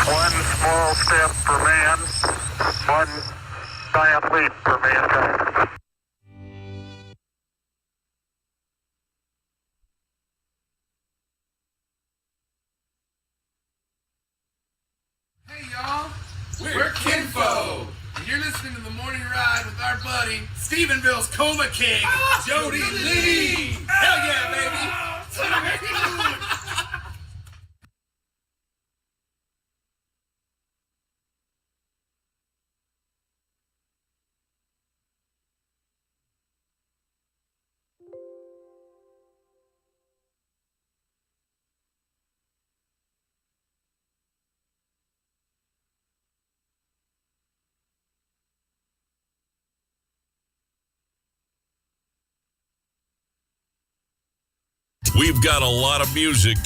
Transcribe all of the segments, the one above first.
One small step for man, one giant leap for mankind. Hey y'all, we're Kinfo, and you're listening to The Morning Ride with our buddy, Stephenville's Coma King, Jody Lee. Hell yeah, baby. We've got a lot of music,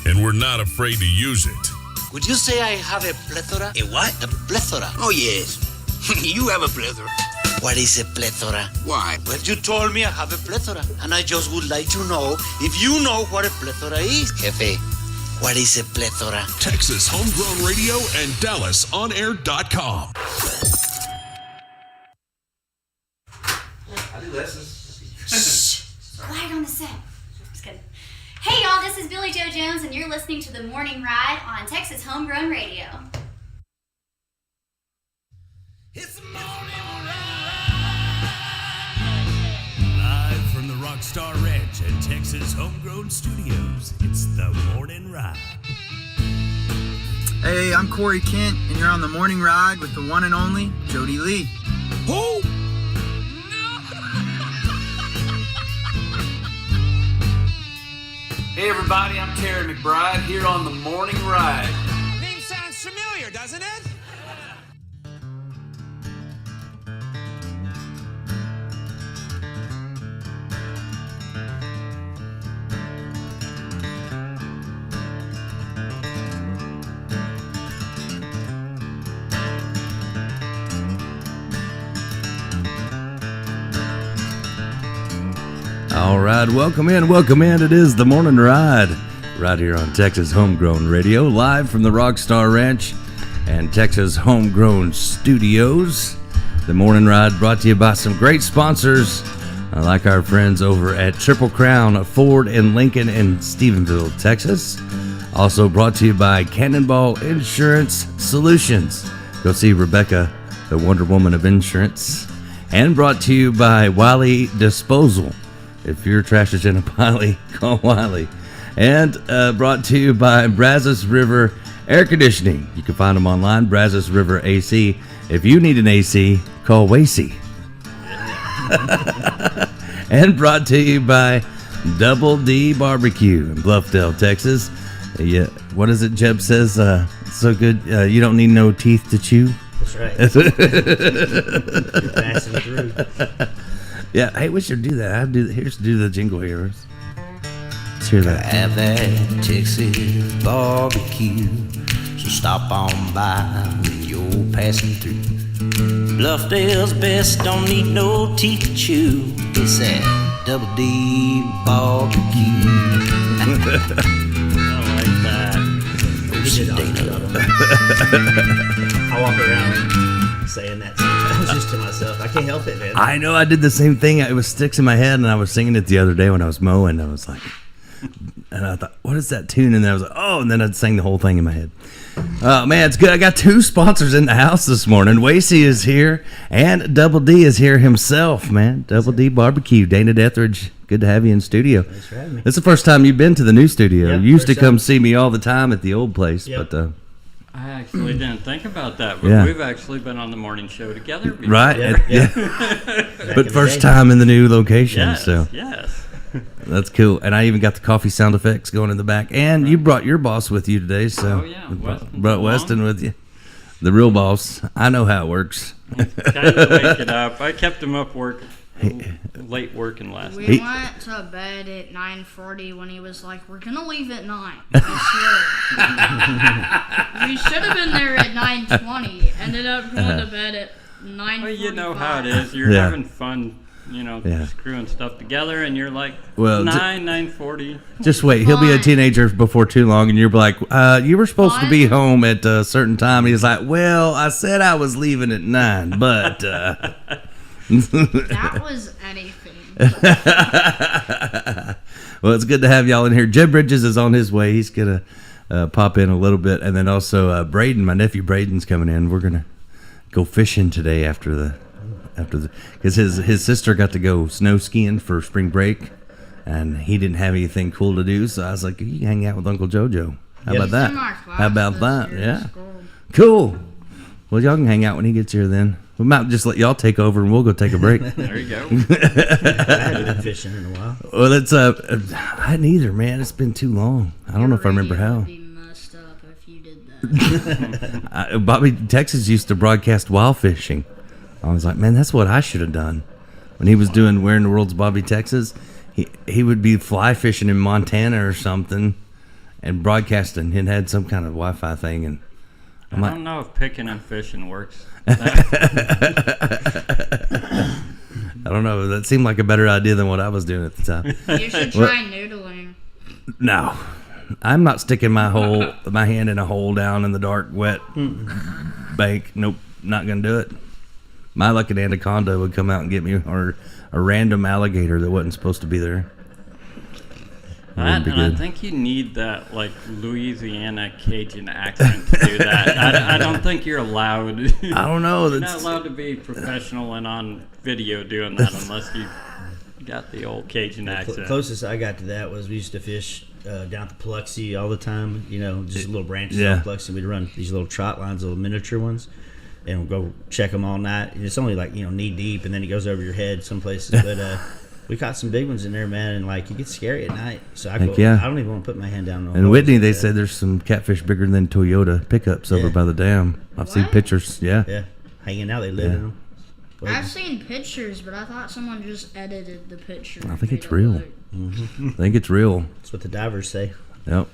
and we're not afraid to use it. Would you say I have a plethora? A what? A plethora. Oh, yes. You have a plethora. What is a plethora? Why? Well, you told me I have a plethora, and I just would like to know if you know what a plethora is. Jefe, what is a plethora? Texas Homegrown Radio and DallasOnAir.com. I do lessons. Quiet on the set. Just kidding. Hey y'all, this is Billy Joe Jones, and you're listening to The Morning Ride on Texas Homegrown Radio. It's the morning ride. Live from the Rockstar Ranch at Texas Homegrown Studios, it's the Morning Ride. Hey, I'm Corey Kent, and you're on the Morning Ride with the one and only Jody Lee. Who? Hey everybody, I'm Terry McBride here on the Morning Ride. Name sounds familiar, doesn't it? All right, welcome in. It is the Morning Ride, right here on Texas Homegrown Radio, live from the Rockstar Ranch and Texas Homegrown Studios. The Morning Ride brought to you by some great sponsors, like our friends over at Triple Crown Ford and Lincoln in Stephenville, Texas. Also brought to you by Cannonball Insurance Solutions. Go see Rebecca, the Wonder Woman of Insurance. And brought to you by Wiley Disposal. If your trash is in a pile, call Wiley. And brought to you by Brazos River Air Conditioning. You can find them online, Brazos River AC. If you need an AC, call Wacy. And brought to you by Double D Barbecue in Bluffdale, Texas. Yeah, what is it Jeb says? So good, you don't need no teeth to chew. That's right. Passing through. Yeah, hey, we should do that. Here's do the jingle here. Let's hear that. Have that Texas barbecue, so stop on by when you're passing through. Bluffdale's best, don't need no teeth to chew. It's that Double D barbecue. I like that. I walk around saying that sometimes just to myself. I can't help it, man. I know, I did the same thing. It was sticks in my head, and I was singing it the other day when I was mowing. I was like, and I thought, what is that tune? And then I was like, oh, and then I'd sing the whole thing in my head. Man, it's good. I got two sponsors in the house this morning. Wacy is here, and Double D is here himself, man. Double D Barbecue. Dana Deathridge, good to have you in studio. Thanks for having me. It's the first time you've been to the new studio. Yep, You used to first come time. see me all the time at the old place, Yep. but I actually didn't think about that, but Yeah. we've actually been on the morning show together before. right, Yeah. But first time in the new location, Yes, so yes. that's cool. And I even got the coffee sound effects going in the back. And you brought your boss with you today, so Oh, yeah, Weston's brought along. Weston with you, the real boss. I know how it works. Kind of wake it up. I kept him up late working last night. We went to bed at 9:40 when he was like, "We're gonna leave at 9." I swear. We should have been there at 9:20. Ended up going to bed at 9:45. Well, you know how it is. You're Yeah. having fun screwing stuff together, and you're like, Well, 9:40. Just wait. He'll be a teenager before too long, and you're like, you were supposed to be home at a certain time. And he's like, well, I said I was leaving at 9, but... That was anything. Well, it's good to have y'all in here. Jeb Bridges is on his way. He's going to pop in a little bit. And then also Braden, my nephew Braden's coming in. We're going to go fishing today after because his sister got to go snow skiing for spring break, and he didn't have anything cool to do. So I was like, you can hang out with Uncle JoJo. How about that? How about that? Yeah. Cool. Well, y'all can hang out when he gets here then. We might just let y'all take over and we'll go take a break. There you go. I haven't been fishing in a while. Well, it's I hadn't either, man. It's been too long. I don't know if I remember how. Would be messed up if you did that. Bobby Texas used to broadcast wild fishing. I was like, man, that's what I should have done. When he was doing Where in the World's Bobby Texas, he would be fly fishing in Montana or something and broadcasting. He had some kind of Wi-Fi thing, and I don't know if picking and fishing works. I don't know. That seemed like a better idea than what I was doing at the time. You should try noodling. No, I'm not sticking my hand in a hole down in the dark, wet bank. Nope, not gonna do it. My lucky anaconda would come out and get me, or a random alligator that wasn't supposed to be there. I think you need that like Louisiana Cajun accent to do that. I don't think you're allowed. I don't know. You're not allowed to be professional and on video doing that unless you got the old Cajun accent. The closest I got to that was we used to fish down at the Paluxy all the time. Just little branches of Paluxy. We'd run these little trot lines, little miniature ones, and we'd go check them all night. And it's only like knee deep, and then it goes over your head some places, but. We caught some big ones in there, man, and it gets scary at night. So I don't even want to put my hand down. And Whitney, they said there's some catfish bigger than Toyota pickups over by the dam. I've seen pictures. Yeah, hanging out. They live in them. I've seen pictures, but I thought someone just edited the picture. I think it's real. I think it's real. That's what the divers say. Yep.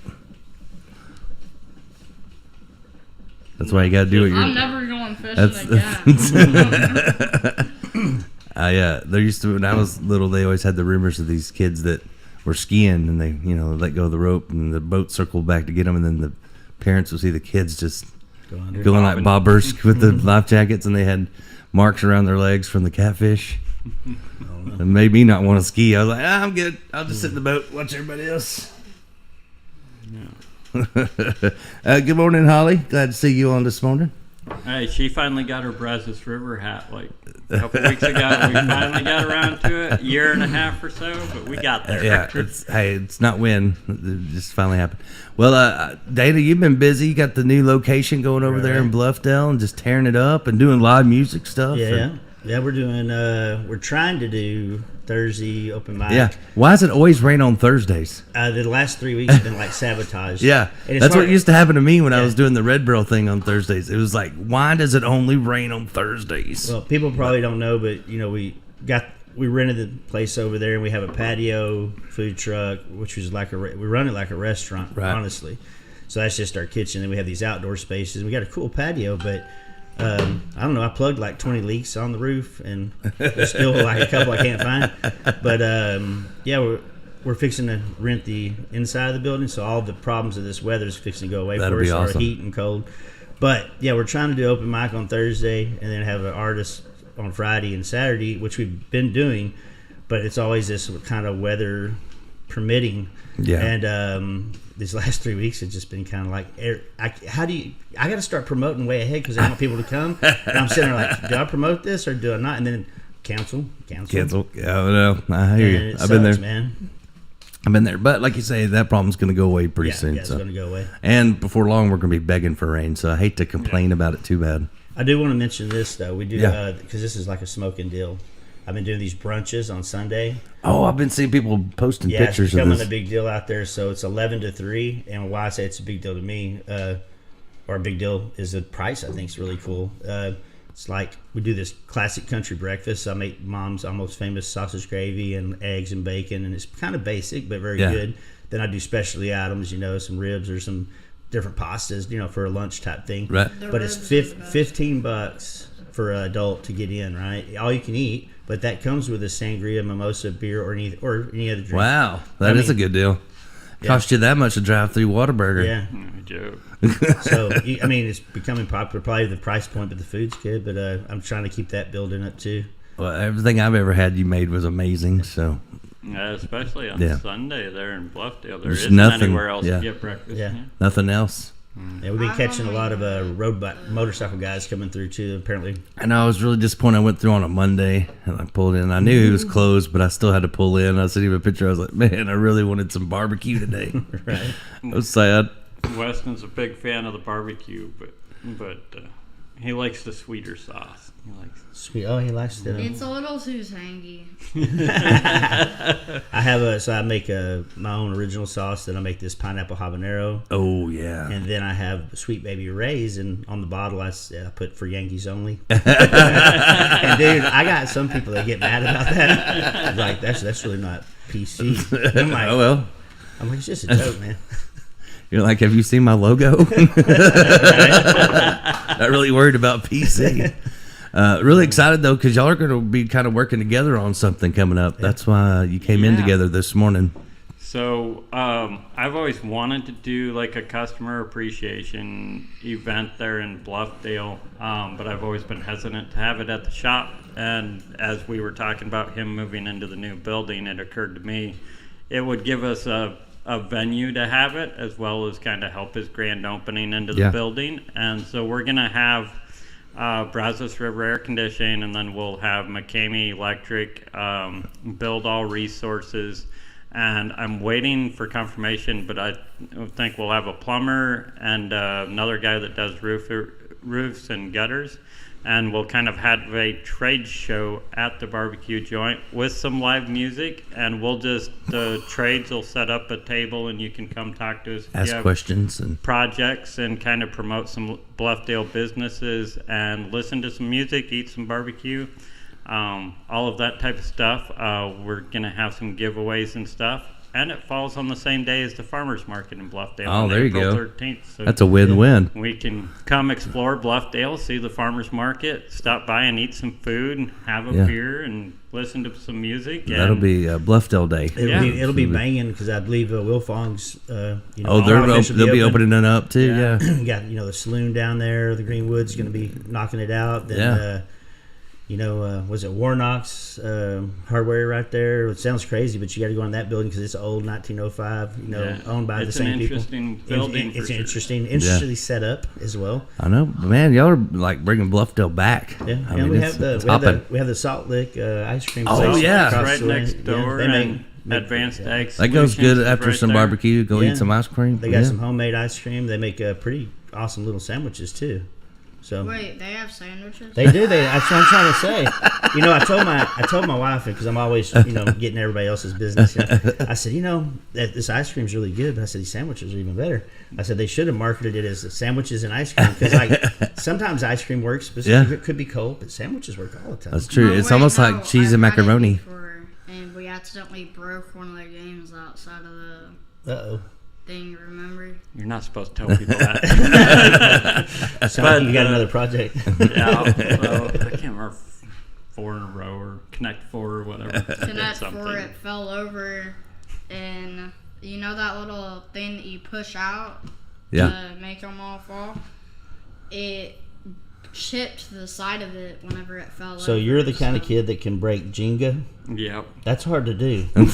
That's why you got to do it. I'm never going fishing again. There used to, when I was little, they always had the rumors of these kids that were skiing and they, let go of the rope and the boat circled back to get them, and then the parents would see the kids just going like Bob Erskine with the life jackets, and they had marks around their legs from the catfish. It made me not want to ski. I was like, I'm good. I'll just sit in the boat, watch everybody else. Good morning, Holly. Glad to see you on this morning. Hey, she finally got her Brazos River hat a couple weeks ago. We finally got around to it, a year and a half or so, but we got there. Yeah, it's not when. It just finally happened. Well, Dana, you've been busy. You got the new location going over there in Bluffdale and just tearing it up and doing live music stuff. Yeah, we're doing, we're trying to do Thursday open mic. Yeah. Why does it always rain on Thursdays? The last 3 weeks have been sabotaged. Yeah. That's what used to happen to me when I was doing the Red Barrel thing on Thursdays. It was like, why does it only rain on Thursdays? Well, people probably don't know, but we rented the place over there, and we have a patio, food truck, which was we run it like a restaurant, honestly. So that's just our kitchen, and we have these outdoor spaces. We got a cool patio, but I don't know. I plugged 20 leaks on the roof, and there's still a couple I can't find. But we're fixing to rent the inside of the building, so all the problems of this weather is fixing to go away for us, our heat and cold. But we're trying to do open mic on Thursday, and then have an artist on Friday and Saturday, which we've been doing, but it's always this kind of weather permitting. Yeah. And these last 3 weeks have just been kind of I got to start promoting way ahead because I want people to come. And I'm sitting there do I promote this or do I not? And then cancel. Yeah, no, I hear you. I've been there, man. I've been there, but like you say, that problem's going to go away pretty soon. Yeah, it's going to go away. And before long, we're going to be begging for rain. So I hate to complain about it too bad. I do want to mention this though. We do because this is like a smoking deal. I've been doing these brunches on Sunday. Oh, I've been seeing people posting pictures it's becoming of this. A big deal out there. So it's 11 to 3. And why I say it's a big deal to me, or a big deal, is the price. I think is really cool. It's we do this classic country breakfast. I make Mom's almost famous sausage gravy and eggs and bacon, and it's kind of basic but very good. Then I do specialty items, some ribs or some different pastas, for a lunch type thing. Right. But it's $15 for an adult to get in, right? All you can eat, but that comes with a sangria, mimosa, beer, or any other drink. Wow, that is a good deal. Cost you that much to drive through Whataburger. Yeah. Joke. So I mean, it's becoming popular. Probably the price point, but the food's good. But I'm trying to keep that building up too. Well, everything I've ever had you made was amazing. So. Yeah, especially on Sunday there in Bluffdale. There There's isn't nothing, anywhere else to get breakfast. Yeah. Nothing else. Yeah, we've been catching a lot of motorcycle guys coming through too. Apparently, I know. I was really disappointed. I went through on a Monday and I pulled in. I knew he was closed, but I still had to pull in. I sent him a picture. I was like, man, I really wanted some barbecue today. Right. I was sad. Weston's a big fan of the barbecue, but he likes the sweeter sauce. He likes sweet. Oh, he likes the. It's a little too tangy. I make my own original sauce. Then I make this pineapple habanero. Oh yeah. And then I have Sweet Baby Ray's, and on the bottle I put for Yankees only. And dude, I got some people that get mad about that. Like that's really not PC. I'm like, oh well. I'm like, it's just a joke, man. You're like, have you seen my logo? Not really worried about PC. Really excited though, because y'all are going to be kind of working together on something coming up. That's why you came in together this morning. So I've always wanted to do like a customer appreciation event there in Bluffdale, but I've always been hesitant to have it at the shop. And as we were talking about him moving into the new building, it occurred to me it would give us a venue to have it, as well as kind of help his grand opening into the building. And so we're going to have Brazos River Air Conditioning, and then we'll have McCamey Electric, Build All Resources, and I'm waiting for confirmation, but I think we'll have a plumber and another guy that does roofs and gutters, and we'll kind of have a trade show at the barbecue joint with some live music, and the trades will set up a table and you can come talk to us. Ask questions and projects and kind of promote some Bluffdale businesses and listen to some music, eat some barbecue, all of that type of stuff. We're going to have some giveaways and stuff. And it falls on the same day as the farmers market in Bluffdale. Oh, there you April go. 13th. So that's a win-win. We can come explore Bluffdale, see the farmers market, stop by and eat some food, and have a beer, and listen to some music. That'll be Bluffdale Day. It'll be banging because I believe Will Fong's. They'll be opening it up too. Yeah. You got the saloon down there. The Greenwood's going to be knocking it out. Then, was it Warnock's hardware right there? It sounds crazy, but you got to go in that building because it's old 1905. Owned by the same people. It's an interesting building. It's interestingly set up as well. I know, man. Y'all are like bringing Bluffdale back. Yeah, and we have the Salt Lick ice cream. Oh place yeah, right next door. They make Advanced Egg. That goes good after right some there. barbecue. Go eat some ice cream. They got some homemade ice cream. They make pretty awesome little sandwiches too. So wait, they have sandwiches? They do. That's what I'm trying to say. I told my wife, because I'm always getting everybody else's business. I said, that this ice cream's really good, but I said these sandwiches are even better. I said they should have marketed it as sandwiches and ice cream, because sometimes ice cream works, but it could be cold, but sandwiches work all the time. That's true. It's almost like cheese and macaroni. And we accidentally broke one of the games outside of the thing, remember? You're not supposed to tell people that. But you got another project. I can't remember, 4 in a row or Connect 4 or whatever. Connect 4, it fell over, and you know that little thing that you push out to make them all fall? It chipped the side of it whenever it fell over. So you're the kind of kid that can break Jenga? Yep. That's hard to do. You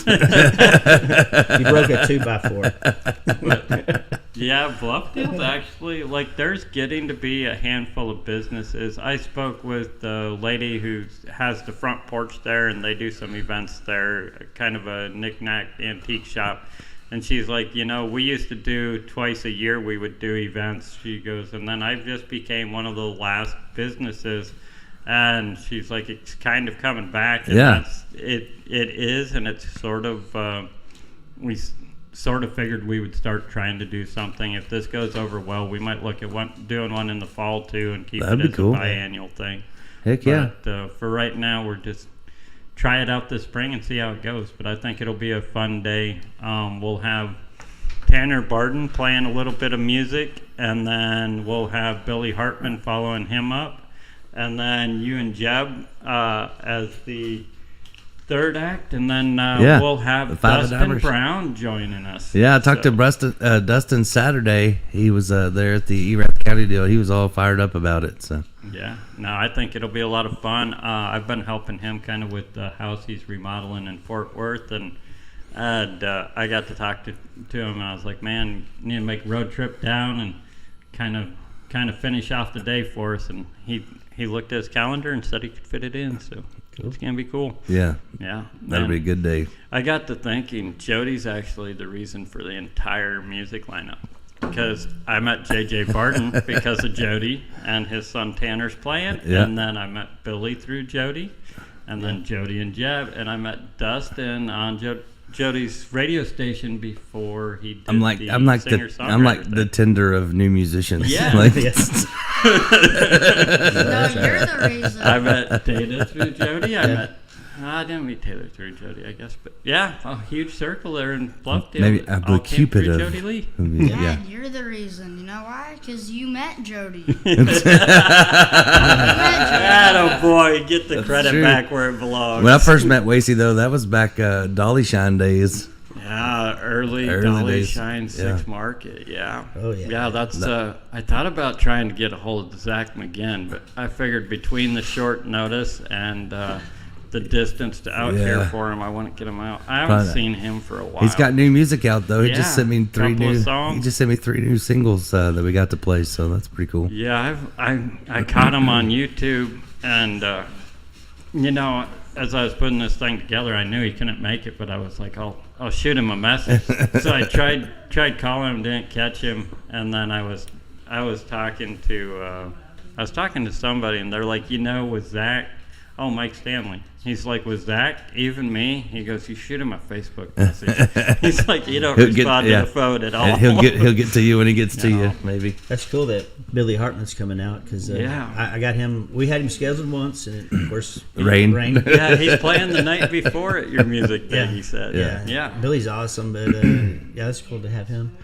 broke a 2x4. Yeah, Bluffdale's actually, there's getting to be a handful of businesses. I spoke with the lady who has the front porch there, and they do some events there, kind of a knick-knack antique shop. And she's like, we used to do twice a year, we would do events. She goes, and then I just became one of the last businesses. And she's like, it's kind of coming back. And it is, and it's sort of, we sort of figured we would start trying to do something. If this goes over well, we might look at doing one in the fall too, and keep it as a biannual thing. Heck yeah. But for right now, we're just try it out this spring and see how it goes. But I think it'll be a fun day. We'll have Tanner Barden playing a little bit of music, and then we'll have Billy Hartman following him up. and then you and Jeb as the third act, and then we'll have Dustin Brown joining us. Yeah, I talked to Dustin Saturday. He was there at the Erath County deal. He was all fired up about it. So yeah, no, I think it'll be a lot of fun. I've been helping him kind of with the house he's remodeling in Fort Worth, and I got to talk to him, and I was like, man, you need to make a road trip down and kind of finish off the day for us. And he looked at his calendar and said he could fit it in, so it's gonna be cool. Yeah, that'll be a good day. I got to thinking, Jody's actually the reason for the entire music lineup, because I met JJ Barton because of Jody, and his son Tanner's playing, and then I met Billy through Jody, and then Jody and Jeb, and I met Dustin on Jody's radio station before he did I'm like the Tinder of new musicians. Yeah. No, you're the reason. I met Data through Jody. I didn't meet Taylor through Jody, I guess, but yeah, a huge circle there in Bluffdale. Maybe the Cupid of Jody Lee. Dad, you're the reason. You know why? Because you met Jody. Oh boy, get the credit back where it belongs. When I first met Wasey, though, that was back Dolly Shine days. Yeah, early Dolly days. Shine 6 Market. Yeah. Oh yeah. Yeah, that's. I thought about trying to get a hold of Zach McGinn, but I figured between the short notice and the distance to out here for him, I wouldn't get him out. I haven't seen him for a while. He's got new music out though. He just sent me three new singles that we got to play, so that's pretty cool. Yeah, I caught him on YouTube, and as I was putting this thing together, I knew he couldn't make it, but I was like, I'll shoot him a message. So I tried calling him, didn't catch him, and then I was talking to somebody, and they're like, with Zach. Oh, Mike Stanley. He's like, was Zach even me? He goes, you shoot him a Facebook message. He's like, you don't respond to the phone at all. And he'll get to you when he gets to you, maybe. That's cool that Billy Hartman's coming out, because I got him. We had him scheduled once, and of course, rain. Yeah, he's playing the night before at your music day, he said. Yeah. Billy's awesome, but that's cool to have him.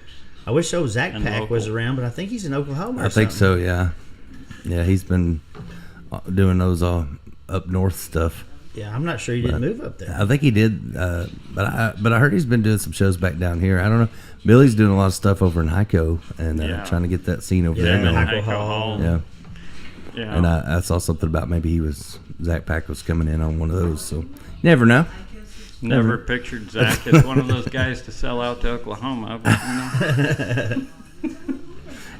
I wish Zach Pack was around, but I think he's in Oklahoma or I think so, yeah. Yeah, he's been doing those all up north stuff. Yeah, I'm not sure he didn't move up there. I think he did, but I heard he's been doing some shows back down here. I don't know. Billy's doing a lot of stuff over in Hyco and trying to get that scene over there going. Hyco Hall. Yeah. And I saw something about maybe Zach Pack was coming in on one of those. So you never know. Never pictured Zach as one of those guys to sell out to Oklahoma. But,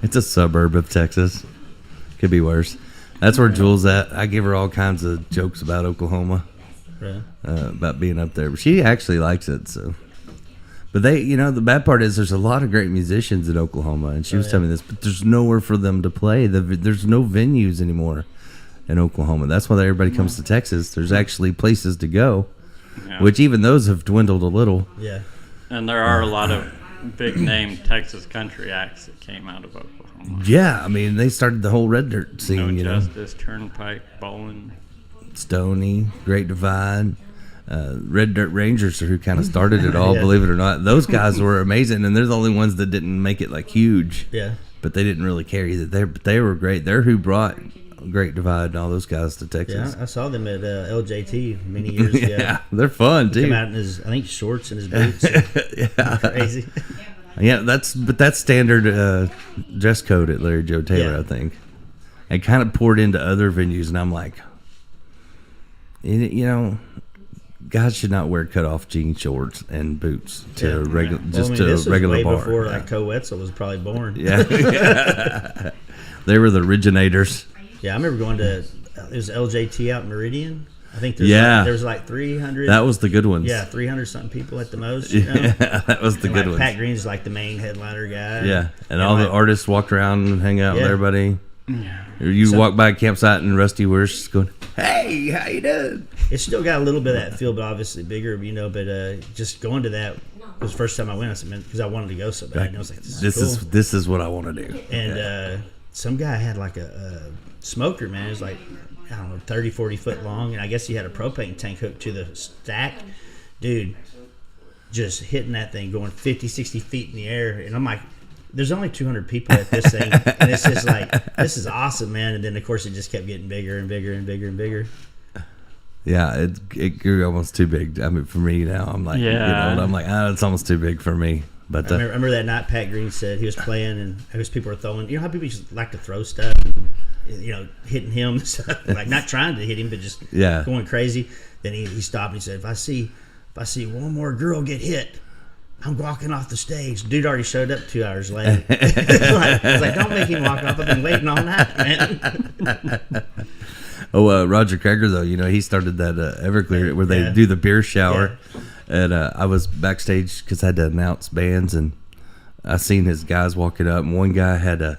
It's a suburb of Texas. Could be worse. That's where Jules at. I give her all kinds of jokes about Oklahoma, about being up there. But she actually likes it. So, but the bad part is there's a lot of great musicians in Oklahoma, and she was telling me this. But there's nowhere for them to play. There's no venues anymore in Oklahoma. That's why everybody comes to Texas. There's actually places to go, which even those have dwindled a little. Yeah, and there are a lot of big name Texas country acts that came out of Oklahoma. Yeah, I mean, they started the whole Red Dirt scene, No Justice, Turnpike, Bowling, Stony, Great Divide, Red Dirt Rangers are who kind of started it all, believe it or not. Those guys were amazing, and they're the only ones that didn't make it like huge. Yeah. But they didn't really carry that. They were great. They're who brought Great Divide and all those guys to Texas. Yeah, I saw them at LJT many years ago. Yeah, they're fun too. He came out in his, I think, shorts and his boots. Yeah, crazy. Yeah, that's standard dress code at Larry Joe Taylor, I think. And kind of poured into other venues, and I'm like, guys should not wear cut-off jean shorts and boots to a regular bar. Before like Co Wetzel was probably born. Yeah. They were the originators. Yeah, I remember going to it was LJT out in Meridian. I think there was like 300. That was the good ones. Yeah, 300 something people at the most. Yeah, that was the good ones. Pat Green's like the main headliner guy. Yeah, and all the artists walked around and hang out with everybody. Yeah. You walk by a campsite and Rusty Wurst going, "Hey, how you doing?" It's still got a little bit of that feel, but obviously bigger. But just going to that was the first time I went. I said, because I wanted to go so bad. And I was like, this is what I want to do. And some guy had like a smoker, man. It was like, I don't know, 30, 40 foot long, and I guess he had a propane tank hooked to the stack. Dude, just hitting that thing, going 50, 60 feet in the air, and I'm like, there's only 200 people at this thing, and it's just like, this is awesome, man. And then of course it just kept getting bigger and bigger and bigger and bigger. Yeah, it grew almost too big. I mean, for me now, I'm like, I'm like, it's almost too big for me. But I remember that night Pat Green said he was playing, and I guess people were throwing. You know how people just like to throw stuff, and, hitting him, stuff, like not trying to hit him, but just going crazy. Then he stopped and he said, "If I see one more girl get hit, I'm walking off the stage." Dude already showed up 2 hours late. I was like, "Don't make him walk off. I've been waiting all night, man." Roger Krager, though, he started that Everclear where they do the beer shower. Yeah. And I was backstage because I had to announce bands, and I seen his guys walking up, and one guy had a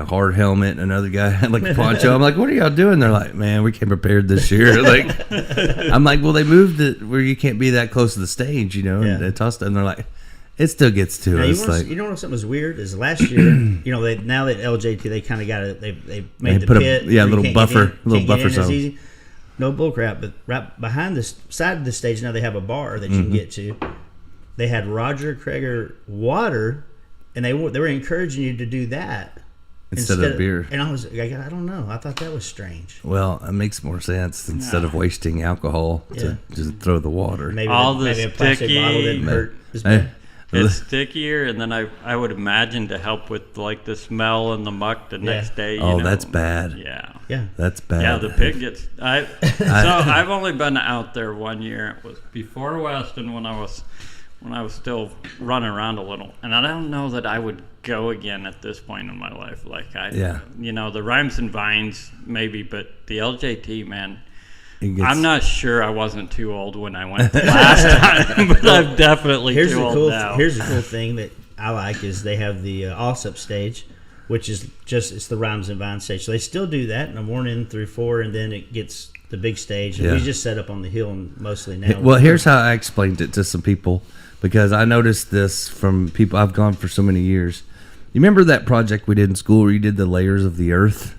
hard helmet, and another guy had like a poncho. I'm like, "What are y'all doing?" They're like, "Man, we came prepared this year." Like, I'm like, "Well, they moved it where you can't be that close to the stage, and they tossed it." And they're like, "It still gets to us." You know what something was weird is last year, now that LJT they kind of got it. They made the pit, a little buffer zone. Easy. No bullcrap, but right behind the side of the stage now they have a bar that you can get to. They had Roger Krager water, and they were encouraging you to do that instead of beer. And I was like, I don't know. I thought that was strange. Well, it makes more sense instead of wasting alcohol to just throw the water. Maybe a plastic bottle didn't hurt as bad. It's stickier, and then I would imagine to help with like the smell and the muck the next day. That's bad. Yeah, that's bad. Yeah, the pig gets. So I've only been out there 1 year. It was before Weston when I was still running around a little, and I don't know that I would go again at this point in my life. Like the Rhymes and Vines maybe, but the LJT, man. I'm not sure I wasn't too old when I went the last time, but I'm definitely too old now. Here's the cool thing that I like is they have the Allsup stage, which is it's the Rhymes and Vines stage. So they still do that in the morning through 4, and then it gets the big stage. And we just set up on the hill mostly now. Well, here's how I explained it to some people, because I noticed this from people I've gone for so many years. You remember that project we did in school where you did the layers of the earth?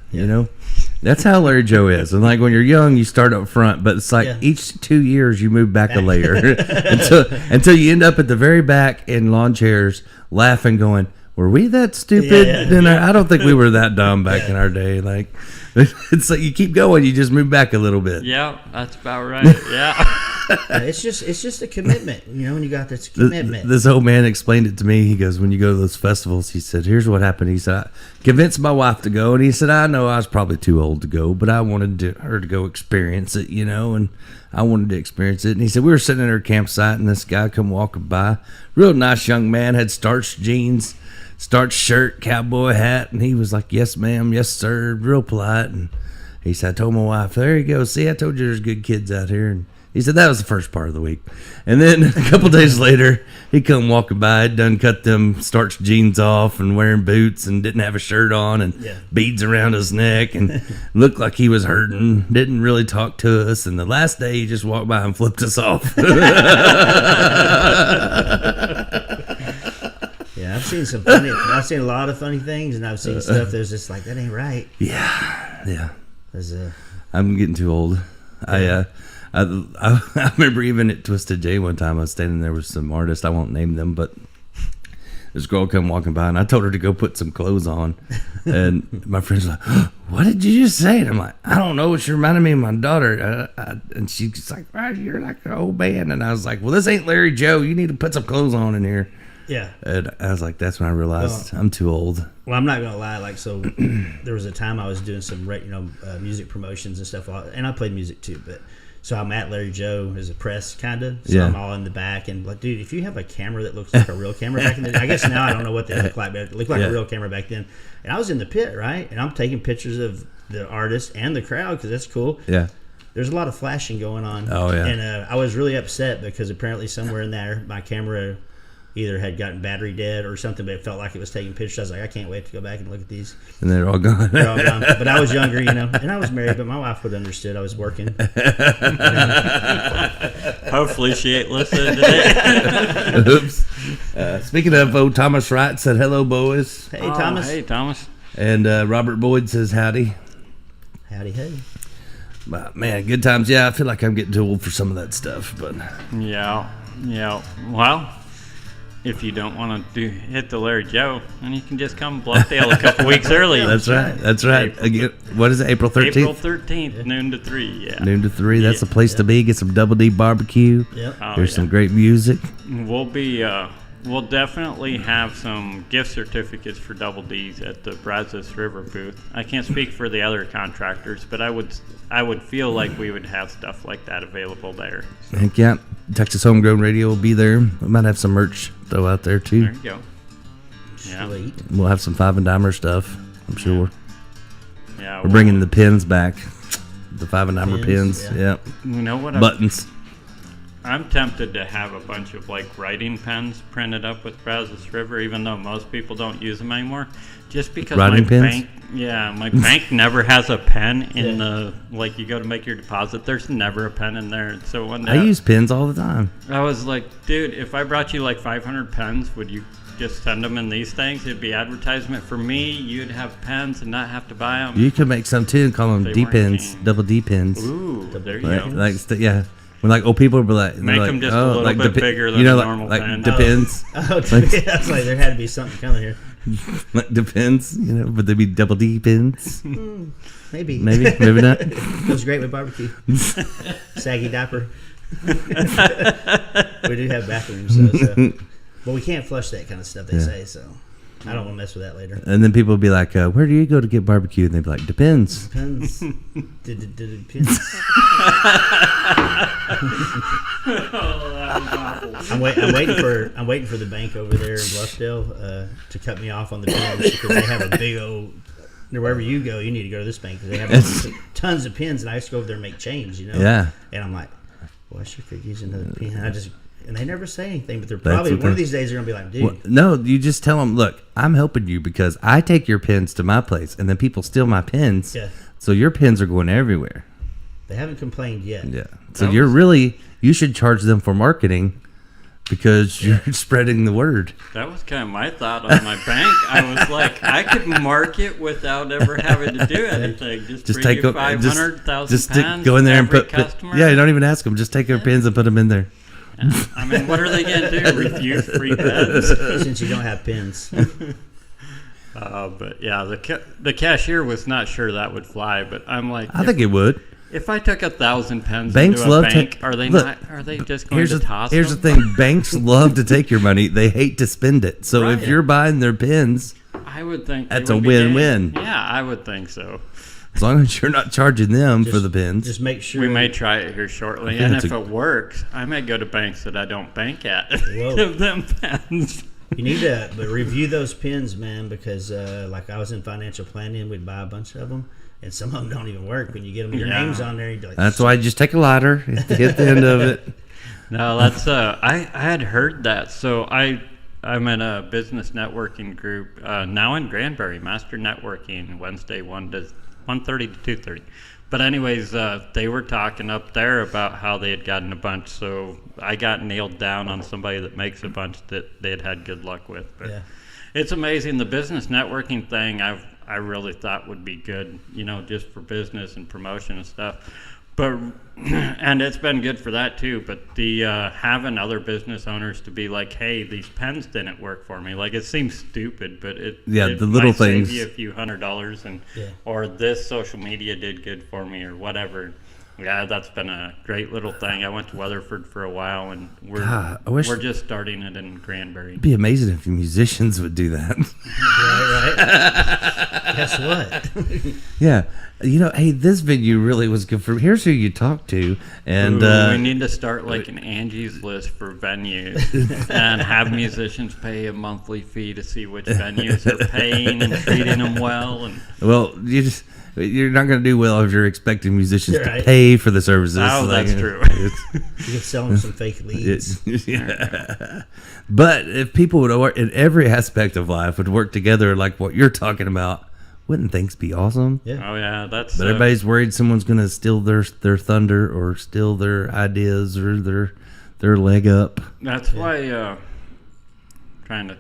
That's how Larry Joe is. And like when you're young, you start up front, but it's like each 2 years you move back a layer until you end up at the very back in lawn chairs laughing, going, "Were we that stupid?" I don't think we were that dumb back in our day. Like, it's like you keep going, you just move back a little bit. Yeah, that's about right. Yeah. It's just a commitment, when you got this commitment. This old man explained it to me. He goes, when you go to those festivals, he said, here's what happened. He said, I convinced my wife to go, and he said, I know I was probably too old to go, but I wanted her to go experience it, and I wanted to experience it. And he said, we were sitting at our campsite, and this guy come walking by, real nice young man, had starched jeans, starched shirt, cowboy hat, and he was like, yes, ma'am, yes, sir, real polite. And he said, I told my wife, there you go, see, I told you there's good kids out here. And he said that was the first part of the week. And then a couple days later, he come walking by, had done cut them starched jeans off and wearing boots and didn't have a shirt on and beads around his neck and looked like he was hurting, didn't really talk to us. And the last day, he just walked by and flipped us off. Yeah, I've seen a lot of funny things, and I've seen stuff that's just like, that ain't right. Yeah. I'm getting too old. I remember even at Twisted J one time, I was standing there with some artists. I won't name them, but this girl come walking by, and I told her to go put some clothes on. And my friend's like, what did you just say? And I'm like, I don't know. She reminded me of my daughter. And she's like, right, you're like an old man. And I was like, well, this ain't Larry Joe. You need to put some clothes on in here. Yeah. And I was like, that's when I realized I'm too old. Well, I'm not going to lie. So there was a time I was doing some, music promotions and stuff. And I played music too, but... So I'm at Larry Joe as a press, kind of. So I'm all in the back. And, like, dude, if you have a camera that looks like a real camera back in the day, I guess now I don't know what they look like, but it looked like a real camera back then. And I was in the pit, right? And I'm taking pictures of the artist and the crowd because that's cool. Yeah. There's a lot of flashing going on. Oh, yeah. And I was really upset because apparently somewhere in there, my camera either had gotten battery dead or something, but it felt like it was taking pictures. I was like, I can't wait to go back and look at these. And they're all gone. They're all gone. But I was younger, and I was married, but my wife would have understood I was working. Hopefully she ain't listening today. Oops. Speaking of, Thomas Wright said, hello, boys. Hey, Thomas. Hey, Thomas. And Robert Boyd says, howdy. Howdy, hey. But, man, good times. Yeah, I feel like I'm getting too old for some of that stuff. But Yeah. Well... if you don't want to hit the Larry Joe, then you can just come Bluffdale a couple weeks early. That's right. Again, what is it, April 13th? April 13th, noon to 3, yeah. Noon to 3, that's the place to be. Get some Double D barbecue. Yep. There's some great music. We'll definitely have some gift certificates for Double D's at the Brazos River booth. I can't speak for the other contractors, but I would feel like we would have stuff like that available there. So. Heck yeah. Texas Homegrown Radio will be there. We might have some merch throw out there too. There you go. Yeah. Sweet. We'll have some 5 and Dimer stuff, I'm sure. Yeah. We're bringing the pins back. The 5 and Dimer pins. Yeah. You know what? Buttons. I'm tempted to have a bunch of like writing pens printed up with Brazos River, even though most people don't use them anymore. Just because writing my pens? my bank never has a pen in the, like you go to make your deposit, there's never a pen in there. So one day I use pens all the time. I was like, dude, if I brought you like 500 pens, would you just send them in these things? It'd be advertisement for me. You'd have pens and not have to buy them. You could make some too and call them They D weren't pens, clean. double D pens. Ooh, there you go. Yeah. When like old people would be like, Make like, them just a little like bit bigger than you know, a normal like pen. depends. Oh, that's like there had to be something coming here. Like depends, you know, but they'd be double D pens. Maybe not. Goes great with barbecue. Saggy diaper. We do have bathrooms, so. But we can't flush that kind of stuff, they say, so I don't want to mess with that later. And then people would be like, where do you go to get barbecue? And they'd be like, depends. Depends. Depends. I'm waiting for the bank over there in Bluffdale to cut me off on the pins because they have a big old. Wherever you go, you need to go to this bank because they have tons of pins, and I used to go over there and make change, you know. Yeah. And I'm like, well, I should could use another pin. And they never say anything, but they're probably one of these days they're gonna be like, dude. Well, no, you just tell them, look, I'm helping you because I take your pins to my place, and then people steal my pins. Yeah. So your pins are going everywhere. They haven't complained yet. Yeah. So you should charge them for marketing because you're spreading the word. That was kind of my thought on my bank. I was like, I could market without ever having to do anything. Just bring take you 500,000 just pounds. go in there and every put. customer. Yeah, you don't even ask them. Just take their pins and put them in there. Yeah. I mean, what are they going to do? Refuse free pens? Since you don't have pins. But yeah, the cashier was not sure that would fly. But I'm like, I think it would. If I took 1,000 pens Banks into a love bank, to, are they look, not? Are they just going to toss Here's them? the thing: banks love to take your money. They hate to spend it. So if you're buying their pins, I would think that's they a would be win-win. game. Yeah, I would think so. As long as you're not charging them for the pins. Just make sure. We may try it here shortly, and if it works, I may go to banks that I don't bank at. Give them pens. You need to review those pins, man, because like I was in financial planning, we'd buy a bunch of them, and some of them don't even work. When you get them, your name's on there, you'd be like, that's why you just take a lighter, hit the end of it. No, that's I had heard that, so I'm in a business networking group now in Granbury, Master Networking, Wednesday 1:30 to 2:30. But anyways, they were talking up there about how they had gotten a bunch, so I got nailed down on somebody that makes a bunch that they had good luck with. But it's amazing. The business networking thing I really thought would be good, just for business and promotion and stuff. But and it's been good for that too. But the having other business owners to be like, hey, these pens didn't work for me. Like, it seems stupid, but it the little might things save you a few $100s, and or this social media did good for me, or whatever. Yeah, that's been a great little thing. I went to Weatherford for a while, and we're just starting it in Granbury. It'd be amazing if musicians would do that. Right. Guess what? Yeah. Hey, this venue really was good for. Here's who you talk to, and we need to start like an Angie's List for venues, and have musicians pay a monthly fee to see which venues are paying and treating them well. And you're not going to do well if you're expecting musicians to pay for the services. Oh, that's true. You can sell them some fake leads. But if people would, in every aspect of life, would work together like what you're talking about, wouldn't things be awesome? Yeah. Oh yeah, that's. But everybody's worried someone's going to steal their thunder or steal their ideas or their leg up. That's why trying to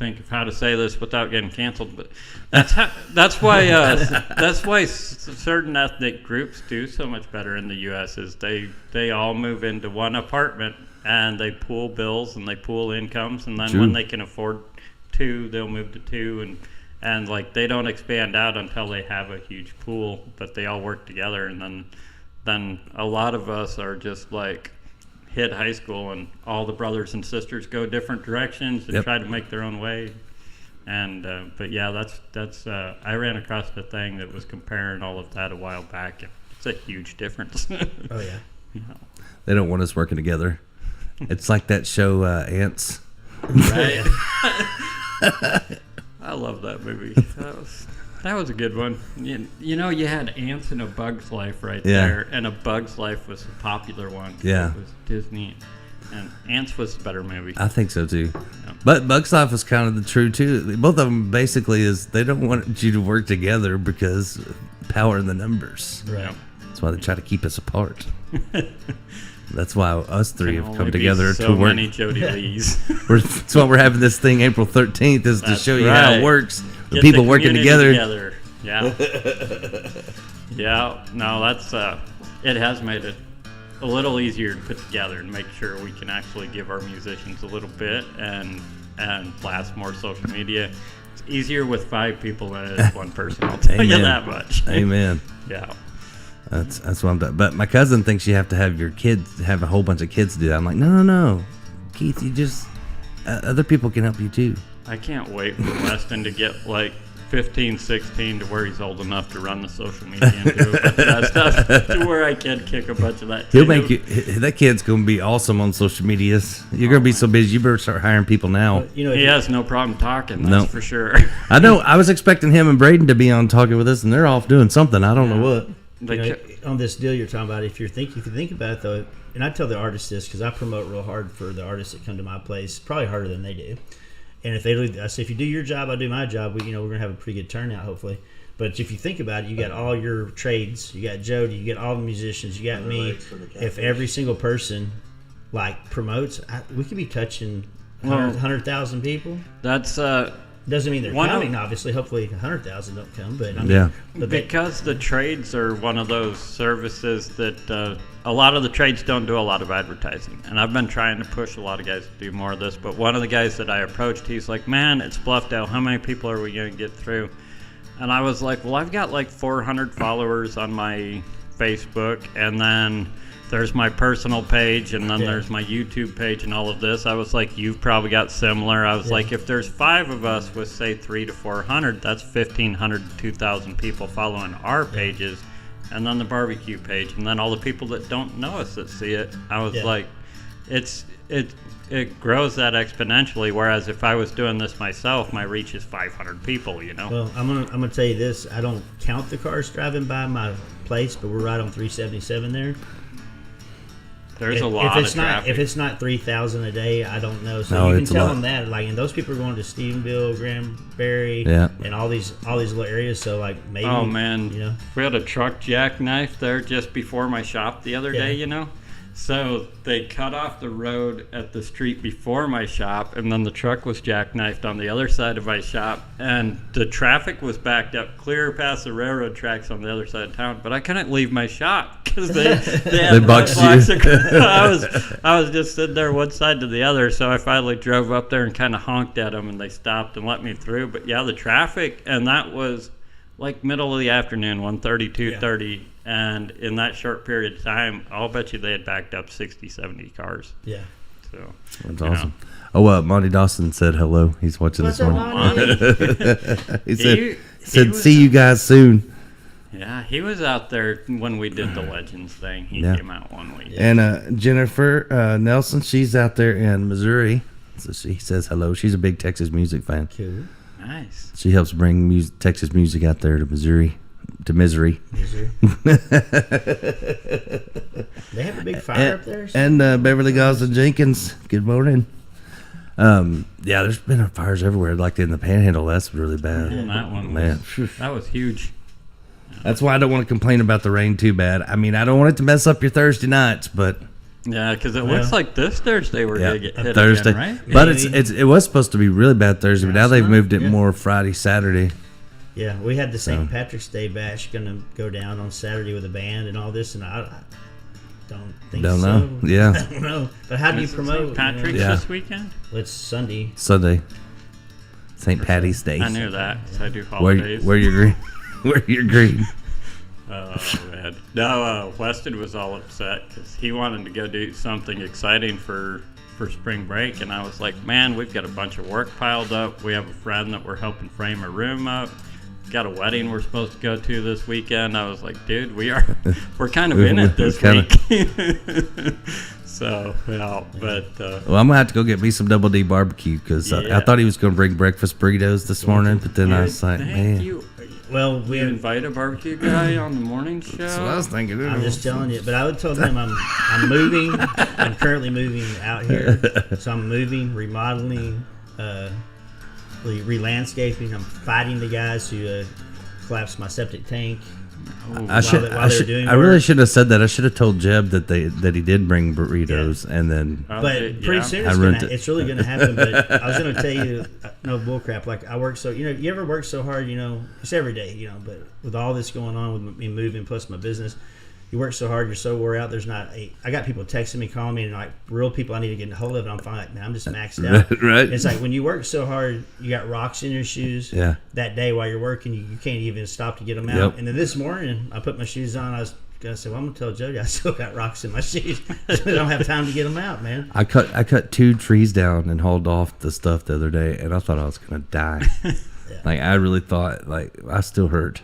think of how to say this without getting canceled, but that's why certain ethnic groups do so much better in the U.S. is they all move into one apartment and they pool bills and they pool incomes, and then when they can afford two, they'll move to two, and like they don't expand out until they have a huge pool, but they all work together, and then a lot of us are just like hit high school and all the brothers and sisters go different directions and try to make their own way. And but yeah, that's I ran across the thing that was comparing all of that a while back. It's a huge difference. Oh yeah. They don't want us working together. It's like that show Ants. Right. I love that movie. That was a good one. You know, you had Ants and A Bug's Life right there, and A Bug's Life was a popular one. Yeah. It was Disney, and Ants was the better movie. I think so too. Yeah. But Bug's Life was kind of the true too. Both of them basically is they don't want you to work together because power in the numbers. Right. That's why they try to keep us apart. That's why us three have come together so to work. Many Jody Lees. That's why we're having this thing April 13th is to show you how it works. Get people the working together. Yeah. Yeah. No, that's it has made it a little easier to put together and make sure we can actually give our musicians a little bit and blast more social media. It's easier with 5 people than it is one person. I'll tell you that much. Amen. Yeah. That's what I'm doing. But my cousin thinks you have to have your kids, have a whole bunch of kids do that. I'm like, no. Keith, you just, other people can help you too. I can't wait for Weston to get like 15, 16 to where he's old enough to run the social media and do a bunch of that stuff to where I can kick a bunch of that. He'll make you, that kid's going to be awesome on social medias. You're going to be so busy, you better start hiring people now. You know, he has no problem talking, that's for sure. I know. I was expecting him and Braden to be on talking with us, and they're off doing something. I don't know what. You know, on this deal you're talking about, if you think about it though, and I tell the artists this because I promote real hard for the artists that come to my place, probably harder than they do. And if I say if you do your job, I do my job. We're gonna have a pretty good turnout hopefully. But if you think about it, you got all your trades, you got Jody, you got all the musicians, you got me. If every single person like promotes, we could be touching 100,000 people. That's doesn't mean they're coming, obviously. Hopefully 100,000 don't come, but I mean, yeah. Because the trades are one of those services that a lot of the trades don't do a lot of advertising. And I've been trying to push a lot of guys to do more of this, but one of the guys that I approached, he's like, man, it's Bluffdale. How many people are we going to get through? And I was like, well, I've got like 400 followers on my Facebook, and then there's my personal page, and then there's my YouTube page and all of this. I was like, you've probably got similar. I was like, if there's 5 of us with, say, 300 to 400, that's 1,500 to 2,000 people following our pages, and then the barbecue page, and then all the people that don't know us that see it. I was like, it grows that exponentially, whereas if I was doing this myself, my reach is 500 people, you know? Well, I'm gonna tell you this. I don't count the cars driving by my place, but we're right on 377 there. There's a lot of traffic. If it's not 3,000 a day, I don't know. So you can tell them that, like, and those people are going to Stephenville, Granbury, and all these little areas. So like maybe. Oh man, you know, we had a truck jackknife there just before my shop the other day. You know, so they cut off the road at the street before my shop, and then the truck was jackknifed on the other side of my shop, and the traffic was backed up clear past the railroad tracks on the other side of town. But I couldn't leave my shop because they had boxed you. I was just sitting there one side to the other, so I finally drove up there and kind of honked at them, and they stopped and let me through. But yeah, the traffic, and that was like middle of the afternoon, 1:30, 2:30. And in that short period of time, I'll bet you they had backed up 60, 70 cars. Yeah. So that's awesome. Oh, Monty Dawson said hello. He's watching this morning. he said, see you guys soon. Yeah, he was out there when we did the Legends thing. He came out one week. And Jennifer Nelson, she's out there in Missouri. So she says hello. She's a big Texas music fan. Cool. Nice. She helps bring Texas music out there to Missouri. To Misery. They have a big fire up there. And Beverly Goslin Jenkins. Good morning. Yeah, there's been fires everywhere. Like in the Panhandle, that's really bad. Yeah, that one, that was huge. That's why I don't want to complain about the rain too bad. I mean, I don't want it to mess up your Thursday nights, but Yeah, because it looks like this Thursday we're gonna get hit Thursday, again, right? but it was supposed to be really bad Thursday, but now they've moved it Yeah. more Friday, Saturday. Yeah, we had the St. Patrick's Day bash going to go down on Saturday with a band and all this, and I don't think Don't so. know. Yeah. I don't know. But how do you Is it promote? St. Patrick's Yeah. this weekend? Well, it's Sunday. Sunday, St. Patty's Day. I knew that 'cause I do Wear holidays. your green. Wear your green. Oh man, no. Weston was all upset because he wanted to go do something exciting for spring break, and I was like, man, we've got a bunch of work piled up. We have a friend that we're helping frame a room up. Got a wedding we're supposed to go to this weekend. I was like, dude, we're kind of in it this week. So, yeah, but Well, I'm gonna have to go get me some Double D barbecue because I thought he was gonna bring breakfast burritos this morning, but then I was like, man. you. Well, We invite a barbecue guy on the morning show. That's what I was thinking. I'm just telling you. But I would tell them I'm moving. I'm currently moving out here. So I'm moving, remodeling, re-landscaping. I'm fighting the guys who collapsed my septic tank. I really should have said that. I should have told Jeb that he did bring burritos, and then. But pretty soon it's really gonna happen. But I was gonna tell you, no bullcrap. Like I work so, you ever work so hard, it's every day, but with all this going on with me moving plus my business, you work so hard, you're so wore out. I got people texting me, calling me, and like real people I need to get a hold of, and I'm fine. Like, man, I'm just maxed out. Right. It's like when you work so hard, you got rocks in your shoes. Yeah. That day while you're working, you can't even stop to get them out. Yep. And then this morning, I put my shoes on. I was gonna say, well, I'm gonna tell Jody I still got rocks in my shoes. I don't have time to get them out, man. I cut 2 trees down and hauled off the stuff the other day, and I thought I was gonna die. Like I really thought, like I still hurt.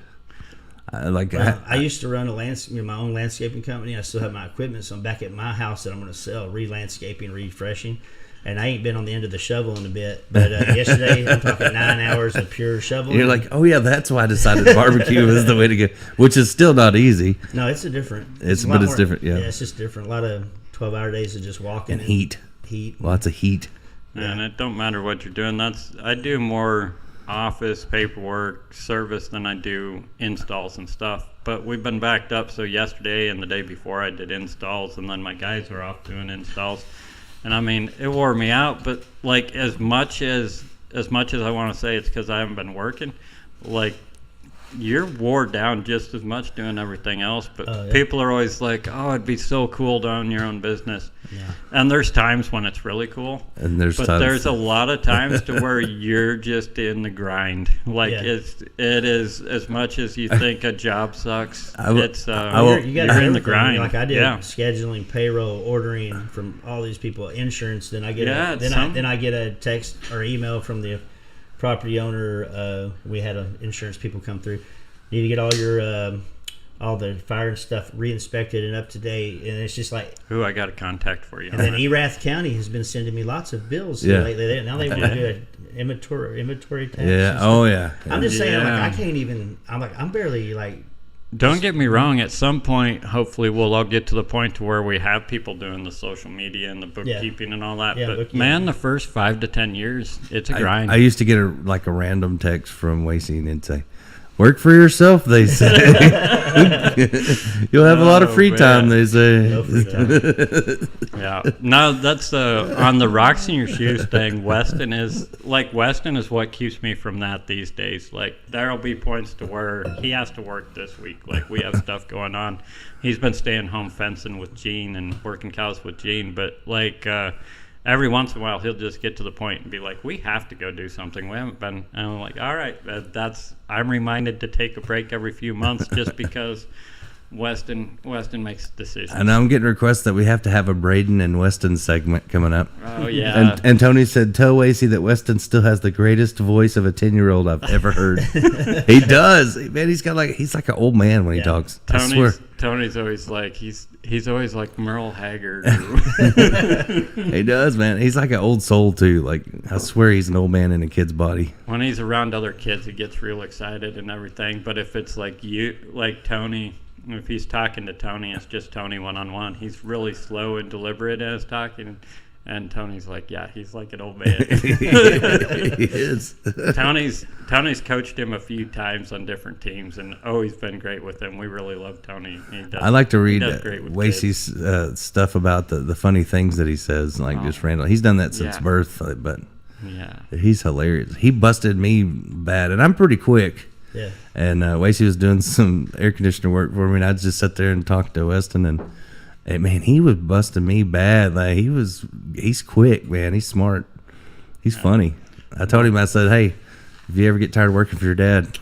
I used to run my own landscaping company. I still have my equipment, so I'm back at my house that I'm going to sell, re-landscaping, refreshing. And I ain't been on the end of the shovel in a bit. But yesterday, I'm talking 9 hours of pure shoveling. You're like, oh yeah, that's why I decided barbecue was the way to go, which is still not easy. No, it's different. It's different. Yeah, it's just different. A lot of 12-hour days of just walking and heat. Lots of heat. And it don't matter what you're doing. I do more office paperwork service than I do installs and stuff, but we've been backed up. So yesterday and the day before I did installs, and then my guys were off doing installs, and I mean it wore me out. But like as much as I want to say it's because I haven't been working, like you're wore down just as much doing everything else. But people are always like, oh, it'd be so cool to own your own business. Yeah. And there's times when it's really cool, and there's a lot of times to where you're just in the grind. Like it is as much as you think a job sucks. You're in the grind. Like I did scheduling, payroll, ordering from all these people, insurance. Then I get I get a text or email from the property owner. We had insurance people come through. You need to get all your all the fire and stuff re-inspected and up to date, and it's just like, who I got a contact for you. And then Erath County has been sending me lots of bills lately. Now they want to do an inventory tax. Yeah. Oh yeah. I'm just saying, like I can't even. I'm barely like. Don't get me wrong. At some point, hopefully, we'll all get to the point to where we have people doing the social media and the bookkeeping and all that. But man, the first 5 to 10 years, it's a grind. I used to get a random text from Wasing and say, "Work for yourself," they say. You'll have a lot of free time, they say. No free time. Yeah. No, that's on the rocks in your shoes thing. Weston is what keeps me from that these days. Like there'll be points to where he has to work this week. Like we have stuff going on. He's been staying home fencing with Gene and working cows with Gene, but like every once in a while he'll just get to the point and be like, we have to go do something. We haven't been. And I'm like, all right, I'm reminded to take a break every few months just because Weston makes decisions. And I'm getting requests that we have to have a Braden and Weston segment coming up. Oh yeah. And Tony said, tell Wasey that Weston still has the greatest voice of a 10-year-old I've ever heard. He does. Man, he's like an old man when he talks. I swear. Tony's always like he's always like Merle Haggard. He does, man. He's like an old soul too. Like I swear he's an old man in a kid's body. When he's around other kids, he gets real excited and everything. But if it's like Tony, if he's talking to Tony, it's just Tony one-on-one. He's really slow and deliberate as talking. And Tony's like, yeah, he's like an old man. He is. Tony's coached him a few times on different teams and always been great with him. We really love Tony. I like to read Wasey's stuff about the funny things that he says, like just random. He's done that since birth, but he's hilarious. He busted me bad, and I'm pretty quick. Yeah. And Wasey was doing some air conditioner work for me, and I'd just sit there and talk to Weston, and man, he was busting me bad. Like he's quick, man. He's smart. He's funny. I told him, I said, hey, if you ever get tired of working for your dad,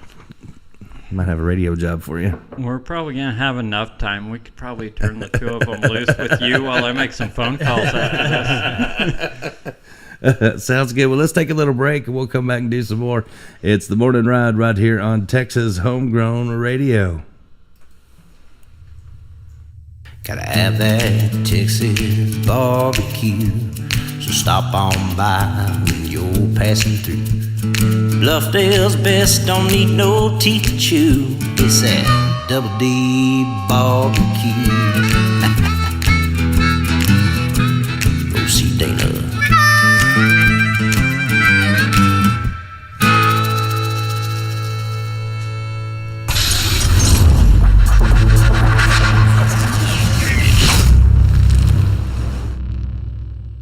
I might have a radio job for you. We're probably going to have enough time. We could probably turn the two of them loose with you while I make some phone calls after this. Sounds good. Well, let's take a little break, and we'll come back and do some more. It's the Morning Ride right here on Texas Homegrown Radio. Gotta have that Texas barbecue, so stop on by when you're passing through. Bluffdale's best, don't need no teeth to chew. It's that Double D barbecue.